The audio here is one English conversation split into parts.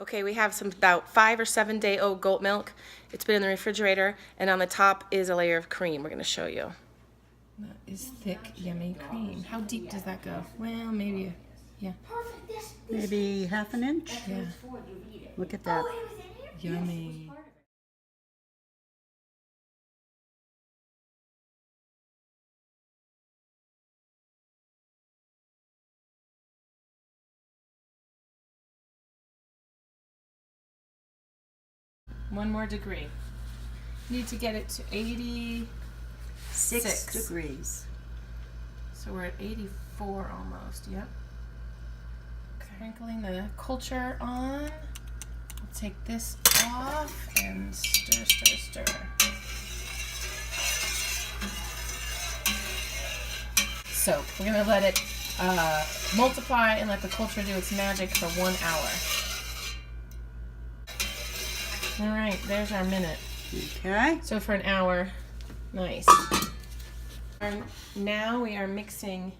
Okay, we have some about 5 or 7 day old goat milk. It's been in the refrigerator, and on the top is a layer of cream. We're going to show you. That is thick, yummy cream. How deep does that go? Well, maybe, yeah. Maybe half an inch? Yeah. Look at that. Yummy. One more degree. Need to get it to 86 degrees. So we're at 84 almost, yep. Sprinkling the culture on. We'll take this off and stir, stir, stir. Soak. We're going to let it multiply and let the culture do its magic for 1 hour. All right, there's our minute. Okay. So for an hour, nice. And now we are mixing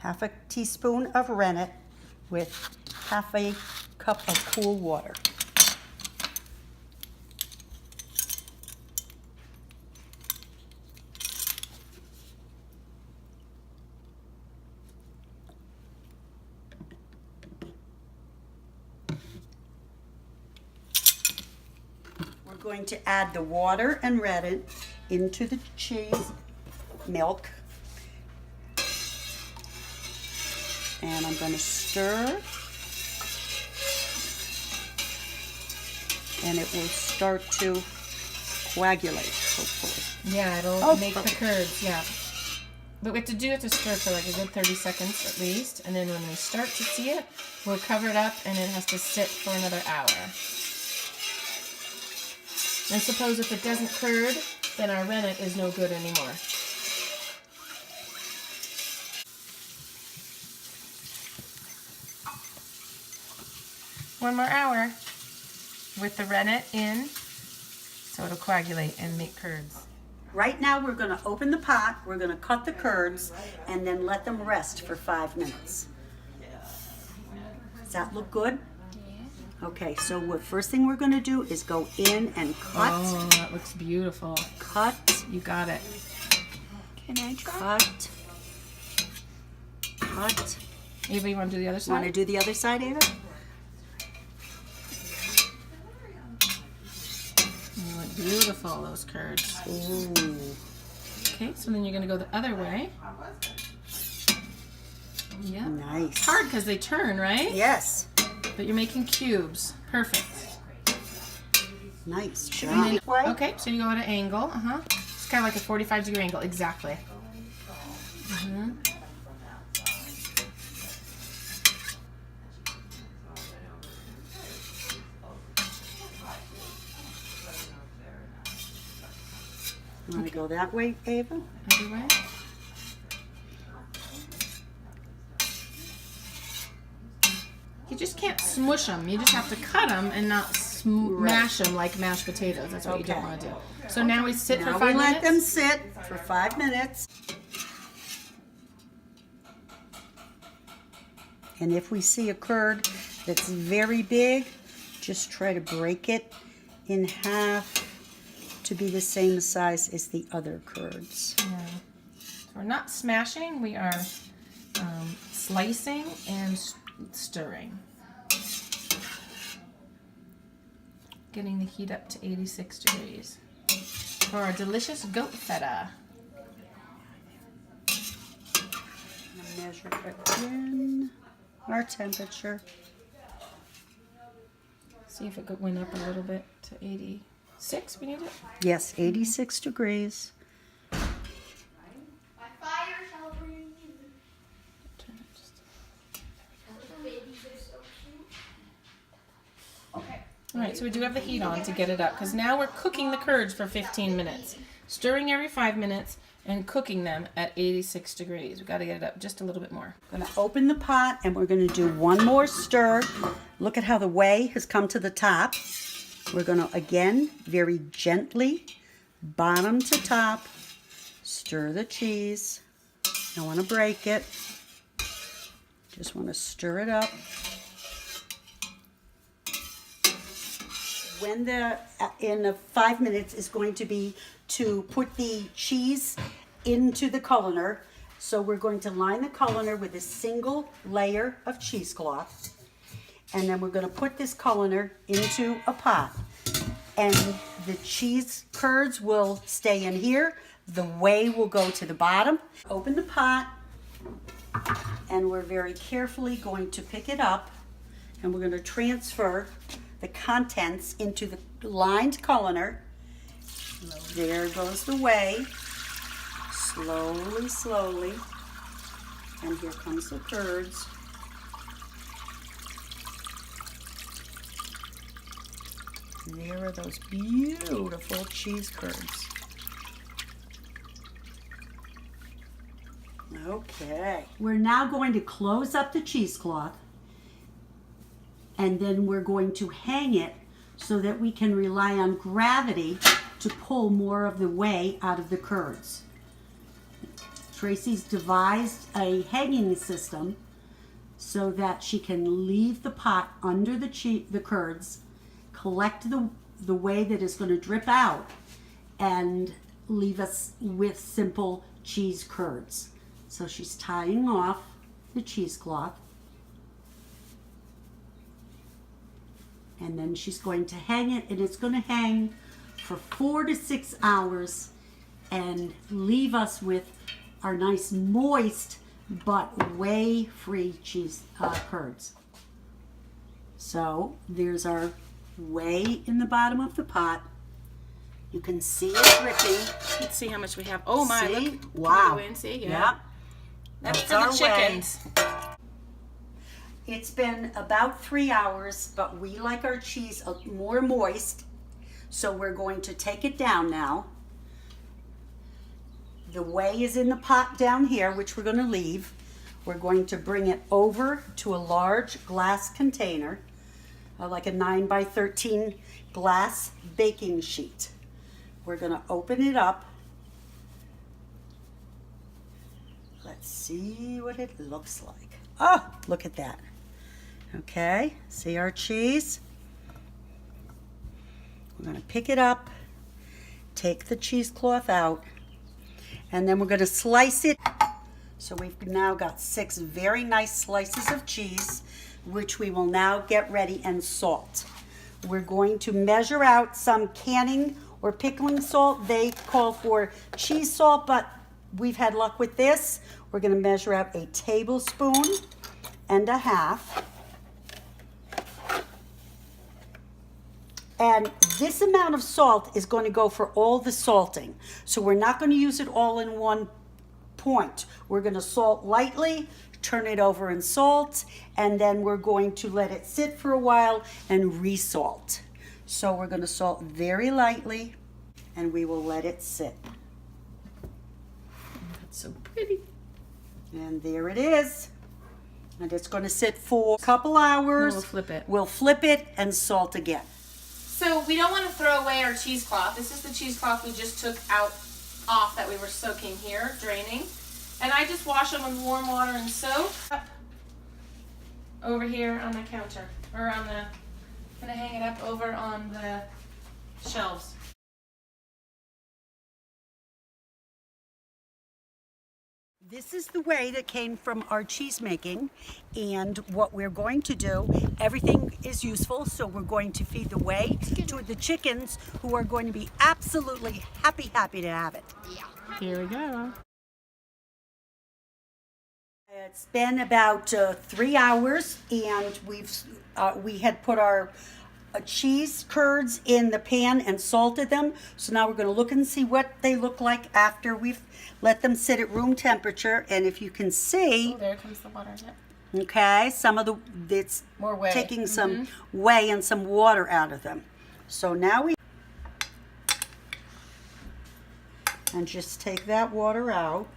Half a teaspoon of rennet with half a cup of cool water. We're going to add the water and rennet into the cheese milk. And I'm going to stir. And it will start to coagulate, hopefully. Yeah, it'll make the curds, yeah. But we have to do it to stir for like a good 30 seconds at least. And then when we start to see it, we'll cover it up and it has to sit for another hour. And suppose if it doesn't curd, then our rennet is no good anymore. One more hour with the rennet in, so it'll coagulate and make curds. Right now we're going to open the pot, we're going to cut the curds, and then let them rest for 5 minutes. Does that look good? Yeah. Okay, so the first thing we're going to do is go in and cut. Oh, that looks beautiful. Cut. You got it. Can I cut? Cut. Ava, you want to do the other side? Want to do the other side, Ava? Beautiful, those curds. Ooh. Okay, so then you're going to go the other way. Yeah. Nice. It's hard because they turn, right? Yes. But you're making cubes. Perfect. Nice job. Okay, so you go at an angle. It's kind of like a 45-degree angle. Exactly. You want to go that way, Ava? Other way. You just can't smush them. You just have to cut them and not mash them like mashed potatoes. That's what you don't want to do. So now we sit for 5 minutes? Now we let them sit for 5 minutes. And if we see a curd that's very big, just try to break it in half to be the same size as the other curds. Yeah. So we're not smashing, we are slicing and stirring. Getting the heat up to 86 degrees for our delicious goat feta. Measure it in our temperature. See if it went up a little bit to 86. We need it? Yes, 86 degrees. All right, so we do have the heat on to get it up because now we're cooking the curds for 15 minutes. Stirring every 5 minutes and cooking them at 86 degrees. We've got to get it up just a little bit more. I'm going to open the pot and we're going to do one more stir. Look at how the whey has come to the top. We're going to, again, very gently, bottom to top, stir the cheese. Don't want to break it. Just want to stir it up. when in 5 minutes is going to be to put the cheese into the colander. So we're going to line the colander with a single layer of cheesecloth. And then we're going to put this colander into a pot. And the cheese curds will stay in here. The whey will go to the bottom. Open the pot, and we're very carefully going to pick it up, and we're going to transfer the contents into the lined colander. There goes the whey. Slowly, slowly. And here comes the curds. There are those beautiful cheese curds. Okay. We're now going to close up the cheesecloth, and then we're going to hang it so that we can rely on gravity to pull more of the whey out of the curds. Tracy's devised a hanging system so that she can leave the pot under the curds, collect the whey that is going to drip out, and leave us with simple cheese curds. So she's tying off the cheesecloth, and then she's going to hang it, and it's going to hang for 4 to 6 hours and leave us with our nice moist but whey-free cheese curds. So there's our whey in the bottom of the pot. You can see it dripping. Let's see how much we have. Oh my, See? look. Wow. Can we go in, see? Yeah. Yep. That's for our the chickens. It's been about 3 hours, but we like our cheese more moist, so we're going to take it down now. The whey is in the pot down here, which we're going to leave. We're going to bring it over to a large glass container, like a 9 by 13 glass baking sheet. We're going to open it up. Let's see what it looks like. Oh, look at that. Okay, see our cheese? We're going to pick it up, take the cheesecloth out, and then we're going to slice it. So we've now got 6 very nice slices of cheese, which we will now get ready and salt. We're going to measure out some canning or pickling salt. They call for cheese salt, but we've had luck with this. We're going to measure out 1.5 tablespoons. And this amount of salt is going to go for all the salting. So we're not going to use it all in one point. We're going to salt lightly, turn it over and salt, and then we're going to let it sit for a while and resalt. So we're going to salt very lightly, and we will let it sit. That's so pretty. And there it is. And it's going to sit for a couple hours. We'll flip it. We'll flip it and salt again. So we don't want to throw away our cheesecloth. This is the cheesecloth we just took off that we were soaking here, draining. And I just wash them with warm water and soap. Over here on the counter, or on the, I'm gonna hang it up over on the shelves. This is the whey that came from our cheese making, and what we're going to do, everything is useful, so we're going to feed the whey to the chickens, who are going to be absolutely happy to have it. Here we go. It's been about 3 hours, and we had put our cheese curds in the pan and salted them. So now we're going to look and see what they look like after we've let them sit at room temperature. And if you can see, Oh, there comes the water. Yep. okay, it's More whey. taking some whey and some water out of them. So now and just take that water out.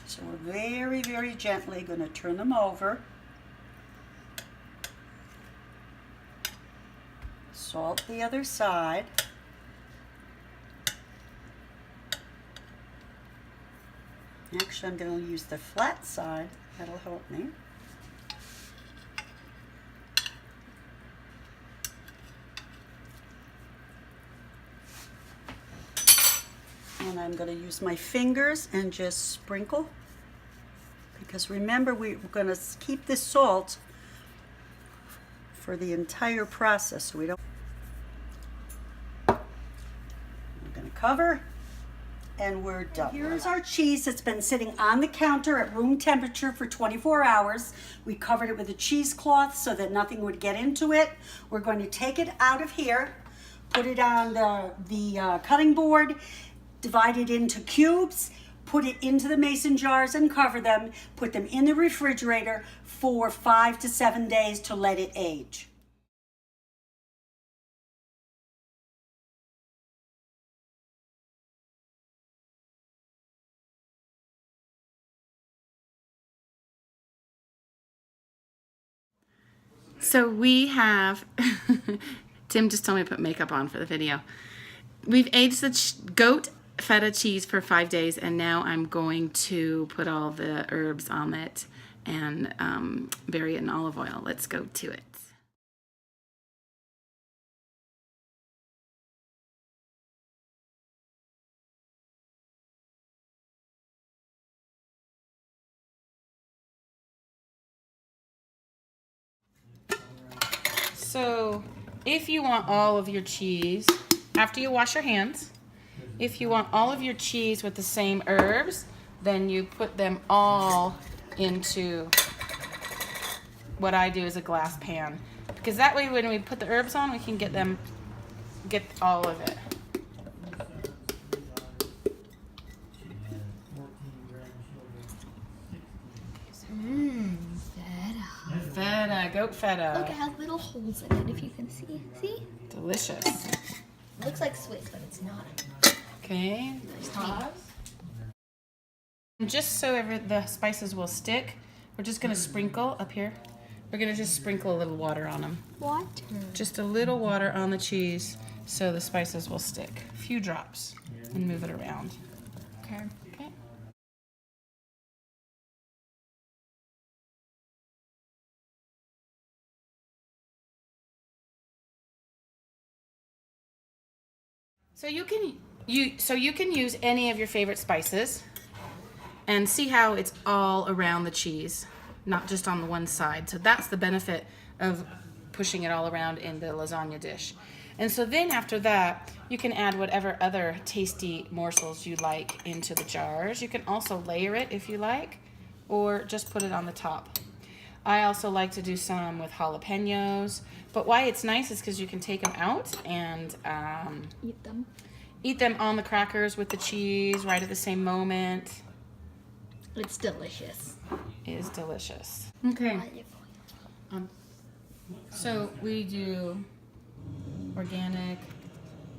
So we're very, very gently going to turn them over. Salt the other side. Actually, I'm going to use the flat side. That'll help me. And I'm going to use my fingers and just sprinkle. Because remember, we're going to keep this salt for the entire process. So we don't. I'm going to cover. And we're done. Here's our cheese that's been sitting on the counter at room temperature for 24 hours. We covered it with a cheesecloth so that nothing would get into it. We're going to take it out of here, put it on the cutting board, divide it into cubes, put it into the mason jars and cover them, put them in the refrigerator for 5 to 7 days to let it age. So we have, Tim just told me to put makeup on for the video. We've aged the goat feta cheese for 5 days, and now I'm going to put all the herbs on it and bury it in olive oil. Let's go to it. So if you want all of your cheese, after you wash your hands, if you want all of your cheese with the same herbs, then you put them all into what I do is a glass pan. Because that way when we put the herbs on, we can get all of it. Feta. Feta, goat feta. Look, it has little holes in it if you can see. See? Delicious. It looks like Swiss, but it's not. Okay. And just so the spices will stick, we're just going to sprinkle up here. We're going to just sprinkle a little water on them. Water. Just a little water on the cheese so the spices will stick. A few drops and move it around. Okay. Okay. So you can use any of your favorite spices and see how it's all around the cheese, not just on the one side. So that's the benefit of pushing it all around in the lasagna dish. And so then after that, you can add whatever other tasty morsels you like into the jars. You can also layer it if you like, or just put it on the top. I also like to do some with jalapenos, but why it's nice is because you can take them out and eat them on the crackers with the cheese right at the same moment. It's delicious. It is delicious. Okay. So we do organic,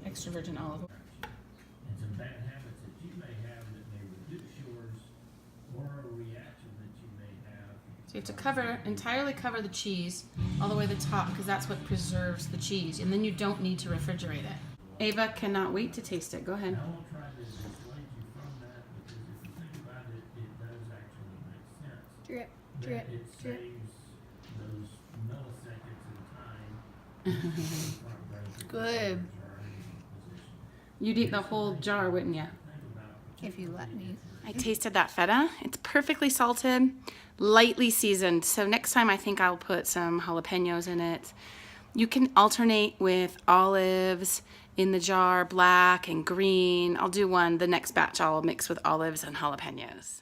extra virgin olive oil. And some bad habits that you may have that may reduce yours, or a reaction that you may have. So you have to entirely cover the cheese all the way to the top because that's what preserves the cheese. And then you don't need to refrigerate it. Ava cannot wait to taste it. Go ahead. I won't try to dissuade you from that because if you think about it, it does actually make sense. Drip, That drip, it drip. saves those milliseconds in time. Good. You'd eat the whole jar, wouldn't you? If you let me. I tasted that feta. It's perfectly salted, lightly seasoned. So next time I think I'll put some jalapenos in it. You can alternate with olives in the jar, black and green. I'll do the next batch I'll mix with olives and jalapenos.